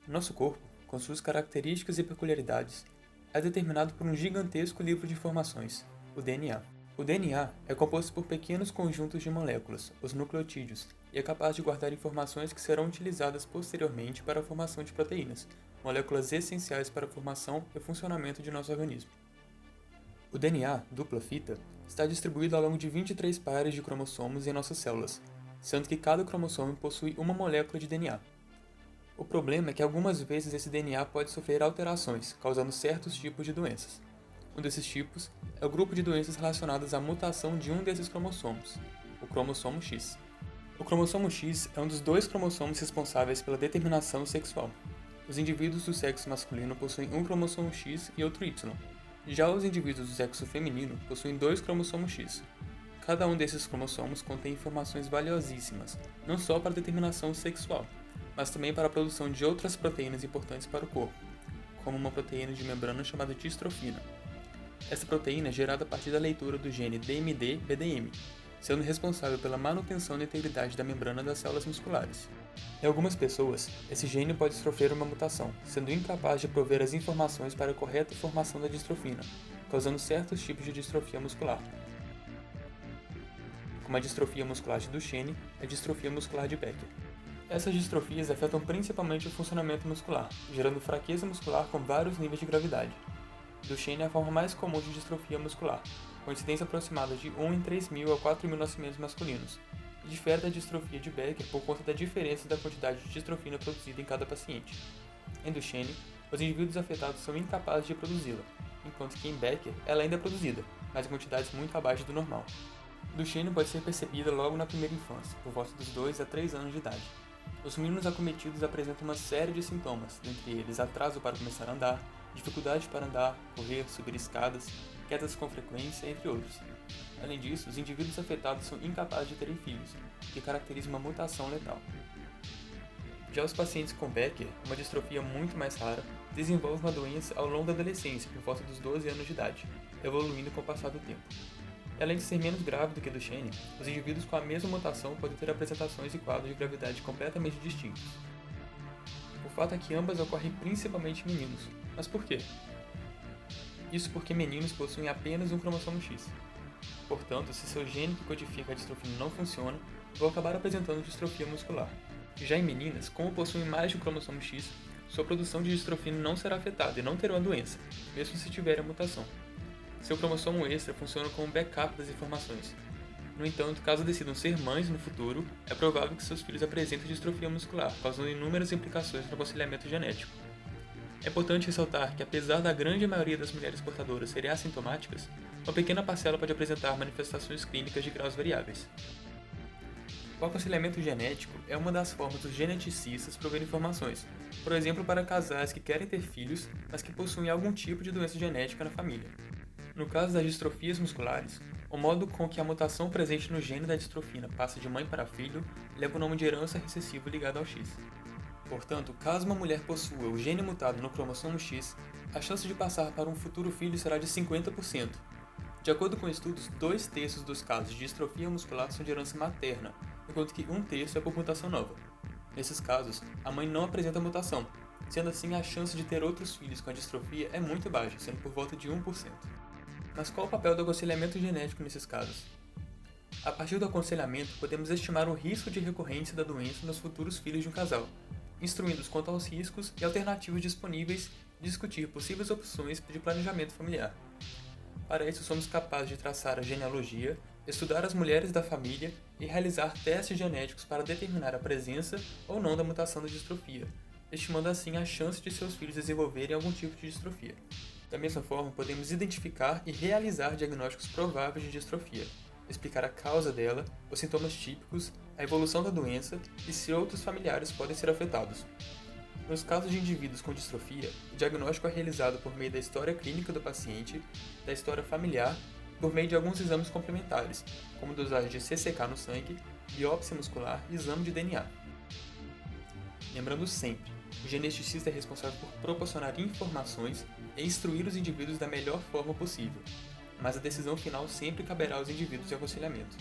Nosso corpo, com suas características e peculiaridades, é determinado por um gigantesco livro de informações, o DNA. O DNA é composto por pequenos conjuntos de moléculas, os nucleotídeos, e é capaz de guardar informações que serão utilizadas posteriormente para a formação de proteínas, moléculas essenciais para a formação e funcionamento de nosso organismo. O DNA, dupla fita, está distribuído ao longo de 23 pares de cromossomos em nossas células, sendo que cada cromossomo possui uma molécula de DNA. O problema é que algumas vezes esse DNA pode sofrer alterações, causando certos tipos de doenças. Um desses tipos é o grupo de doenças relacionadas à mutação de um desses cromossomos, o cromossomo X. O cromossomo X é um dos dois cromossomos responsáveis pela determinação sexual. Os indivíduos do sexo masculino possuem um cromossomo X e outro Y. Já os indivíduos do sexo feminino possuem dois cromossomos X. Cada um desses cromossomos contém informações valiosíssimas, não só para a determinação sexual, mas também para a produção de outras proteínas importantes para o corpo, como uma proteína de membrana chamada distrofina. Essa proteína é gerada a partir da leitura do gene DMD-BDM, sendo responsável pela manutenção da integridade da membrana das células musculares. Em algumas pessoas, esse gene pode sofrer uma mutação, sendo incapaz de prover as informações para a correta formação da distrofina, causando certos tipos de distrofia muscular, como a distrofia muscular de Duchenne e a distrofia muscular de Becker. Essas distrofias afetam principalmente o funcionamento muscular, gerando fraqueza muscular com vários níveis de gravidade. Duchenne é a forma mais comum de distrofia muscular, com incidência aproximada de 1 em 3.000 a 4.000 nascimentos masculinos, e difere da distrofia de Becker por conta da diferença da quantidade de distrofina produzida em cada paciente. Em Duchenne, os indivíduos afetados são incapazes de produzi-la, enquanto que em Becker ela ainda é produzida, mas em quantidades muito abaixo do normal. Duchenne pode ser percebida logo na primeira infância, por volta dos 2 a 3 anos de idade. Os meninos acometidos apresentam uma série de sintomas, dentre eles atraso para começar a andar, dificuldade para andar, correr, subir escadas, quedas com frequência, entre outros. Além disso, os indivíduos afetados são incapazes de terem filhos, o que caracteriza uma mutação letal. Já os pacientes com Becker, uma distrofia muito mais rara, desenvolvem uma doença ao longo da adolescência, por volta dos 12 anos de idade, evoluindo com o passar do tempo. E além de ser menos grave do que Duchenne, os indivíduos com a mesma mutação podem ter apresentações e quadros de gravidade completamente distintos. O fato é que ambas ocorrem principalmente em meninos. Mas por quê? Isso porque meninos possuem apenas um cromossomo X. Portanto, se seu gene que codifica a distrofina não funciona, vão acabar apresentando distrofia muscular. Já em meninas, como possuem mais de um cromossomo X, sua produção de distrofina não será afetada e não terão a doença, mesmo se tiverem a mutação. Seu cromossomo extra funciona como backup das informações. No entanto, caso decidam ser mães no futuro, é provável que seus filhos apresentem distrofia muscular, causando inúmeras implicações no aconselhamento genético. É importante ressaltar que, apesar da grande maioria das mulheres portadoras serem assintomáticas, uma pequena parcela pode apresentar manifestações clínicas de graus variáveis. O aconselhamento genético é uma das formas dos geneticistas prover informações, por exemplo para casais que querem ter filhos, mas que possuem algum tipo de doença genética na família. No caso das distrofias musculares, o modo com que a mutação presente no gene da distrofina passa de mãe para filho leva o nome de herança recessiva ligada ao X. Portanto, caso uma mulher possua o gene mutado no cromossomo X, a chance de passar para um futuro filho será de 50%. De acordo com estudos, 2/3 dos casos de distrofia muscular são de herança materna, enquanto que 1/3 é por mutação nova. Nesses casos, a mãe não apresenta mutação, sendo assim a chance de ter outros filhos com a distrofia é muito baixa, sendo por volta de 1%. Mas qual o papel do aconselhamento genético nesses casos? A partir do aconselhamento, podemos estimar o risco de recorrência da doença nos futuros filhos de um casal, instruindo-os quanto aos riscos e alternativas disponíveis e discutir possíveis opções de planejamento familiar. Para isso, somos capazes de traçar a genealogia, estudar as mulheres da família e realizar testes genéticos para determinar a presença ou não da mutação da distrofia, estimando assim a chance de seus filhos desenvolverem algum tipo de distrofia. Da mesma forma, podemos identificar e realizar diagnósticos prováveis de distrofia, explicar a causa dela, os sintomas típicos, a evolução da doença e se outros familiares podem ser afetados. Nos casos de indivíduos com distrofia, o diagnóstico é realizado por meio da história clínica do paciente, da história familiar e por meio de alguns exames complementares, como dosagem de CCK no sangue, biópsia muscular e exame de DNA. Lembrando sempre, o geneticista é responsável por proporcionar informações e instruir os indivíduos da melhor forma possível, mas a decisão final sempre caberá aos indivíduos de aconselhamento.